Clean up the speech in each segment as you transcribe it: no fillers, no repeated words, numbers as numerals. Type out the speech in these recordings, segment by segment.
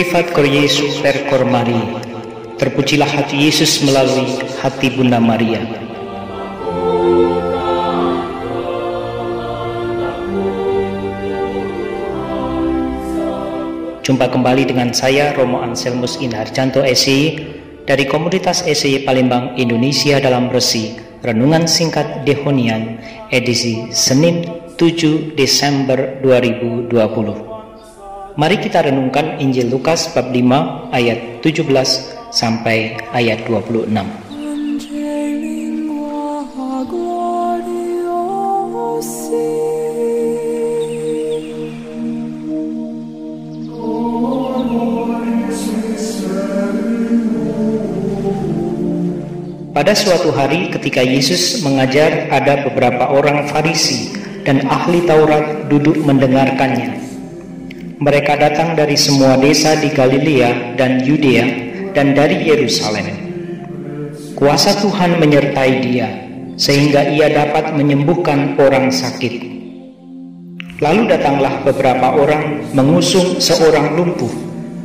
Privat cor Jesu per cor Maria. Terpujilah hati Yesus melalui hati Bunda Maria. Jumpa kembali dengan saya Romo Anselmus Inharjanto SI dari komunitas SI Palembang Indonesia dalam resi Renungan Singkat Dehonian edisi Senin 7 Desember 2020. Mari kita renungkan Injil Lukas bab 5 ayat 17 sampai ayat 26. Pada suatu hari ketika Yesus mengajar, ada beberapa orang Farisi dan ahli Taurat duduk mendengarkannya. Mereka datang dari semua desa di Galilea dan Yudea dan dari Yerusalem. Kuasa Tuhan menyertai dia, sehingga ia dapat menyembuhkan orang sakit. Lalu datanglah beberapa orang mengusung seorang lumpuh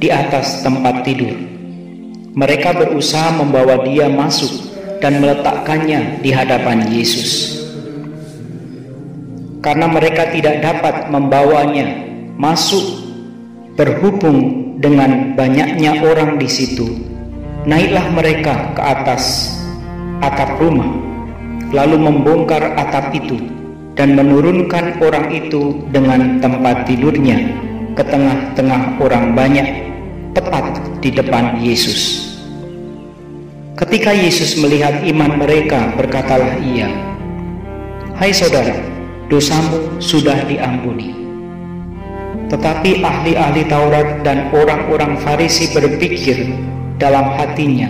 di atas tempat tidur. Mereka berusaha membawa dia masuk dan meletakkannya di hadapan Yesus. Karena mereka tidak dapat membawanya masuk berhubung dengan banyaknya orang di situ, naiklah mereka ke atas atap rumah, lalu membongkar atap itu dan menurunkan orang itu dengan tempat tidurnya ke tengah-tengah orang banyak, tepat di depan Yesus. Ketika Yesus melihat iman mereka, berkatalah ia, "Hai saudara, dosamu sudah diampuni." Tetapi ahli-ahli Taurat dan orang-orang Farisi berpikir dalam hatinya,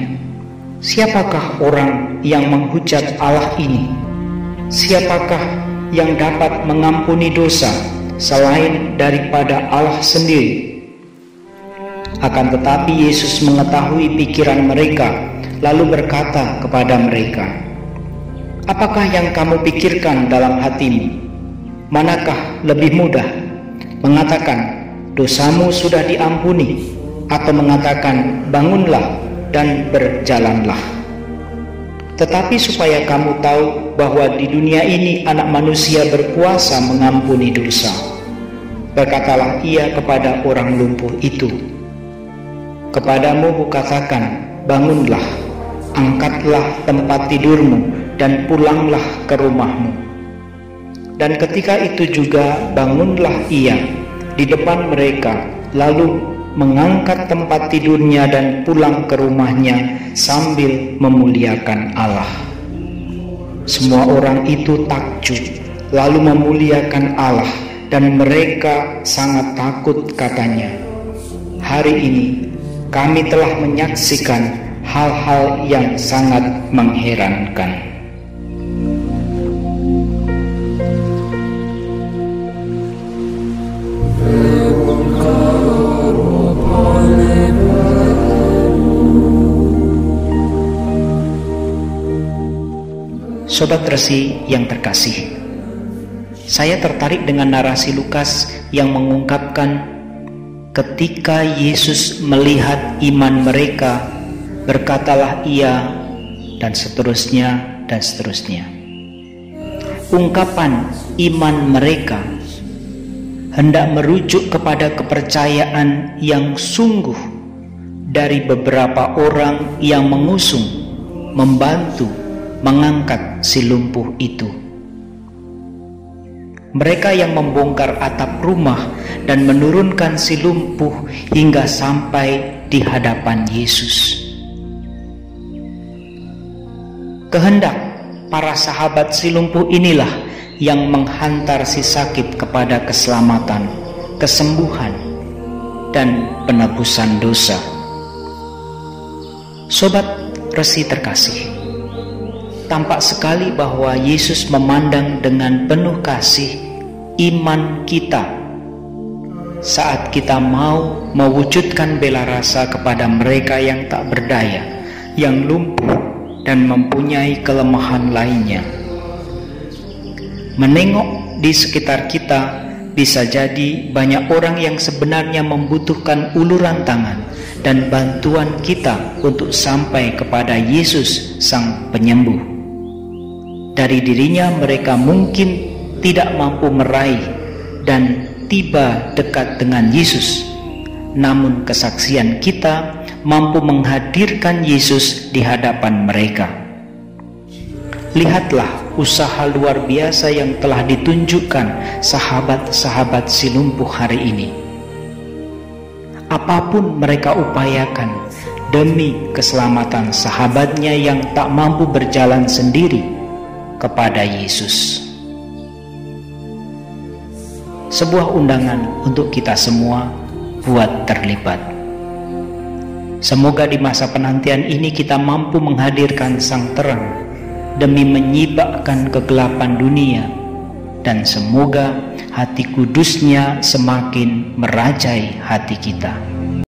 "Siapakah orang yang menghujat Allah ini? Siapakah yang dapat mengampuni dosa selain daripada Allah sendiri?" Akan tetapi Yesus mengetahui pikiran mereka, lalu berkata kepada mereka, "Apakah yang kamu pikirkan dalam hatimu? Manakah lebih mudah, mengatakan dosamu sudah diampuni, atau mengatakan bangunlah dan berjalanlah? Tetapi supaya kamu tahu bahwa di dunia ini anak manusia berkuasa mengampuni dosa," berkatalah ia kepada orang lumpuh itu, "Kepadamu kukatakan, bangunlah, angkatlah tempat tidurmu dan pulanglah ke rumahmu." Dan ketika itu juga bangunlah ia di depan mereka, lalu mengangkat tempat tidurnya dan pulang ke rumahnya sambil memuliakan Allah. Semua orang itu takjub, lalu memuliakan Allah, dan mereka sangat takut, katanya, "Hari ini kami telah menyaksikan hal-hal yang sangat mengherankan." Sobat Resi yang terkasih, saya tertarik dengan narasi Lukas yang mengungkapkan ketika Yesus melihat iman mereka, berkatalah ia, dan seterusnya dan seterusnya. Ungkapan iman mereka hendak merujuk kepada kepercayaan yang sungguh dari beberapa orang yang mengusung, membantu, mengangkat si lumpuh itu. Mereka yang membongkar atap rumah dan menurunkan si lumpuh hingga sampai di hadapan Yesus. Kehendak para sahabat si lumpuh inilah yang menghantar si sakit kepada keselamatan, kesembuhan, dan penebusan dosa. Sobat Resi terkasih, tampak sekali bahwa Yesus memandang dengan penuh kasih iman kita saat kita mau mewujudkan bela rasa kepada mereka yang tak berdaya, yang lumpuh dan mempunyai kelemahan lainnya. Menengok di sekitar kita bisa jadi banyak orang yang sebenarnya membutuhkan uluran tangan dan bantuan kita untuk sampai kepada Yesus Sang Penyembuh. Dari dirinya mereka mungkin tidak mampu meraih dan tiba dekat dengan Yesus, namun kesaksian kita mampu menghadirkan Yesus di hadapan mereka. Lihatlah usaha luar biasa yang telah ditunjukkan sahabat-sahabat si lumpuh hari ini. Apapun mereka upayakan demi keselamatan sahabatnya yang tak mampu berjalan sendiri kepada Yesus. Sebuah undangan untuk kita semua buat terlibat. Semoga di masa penantian ini kita mampu menghadirkan sang terang demi menyibakkan kegelapan dunia, dan semoga hati kudusnya semakin merajai hati kita.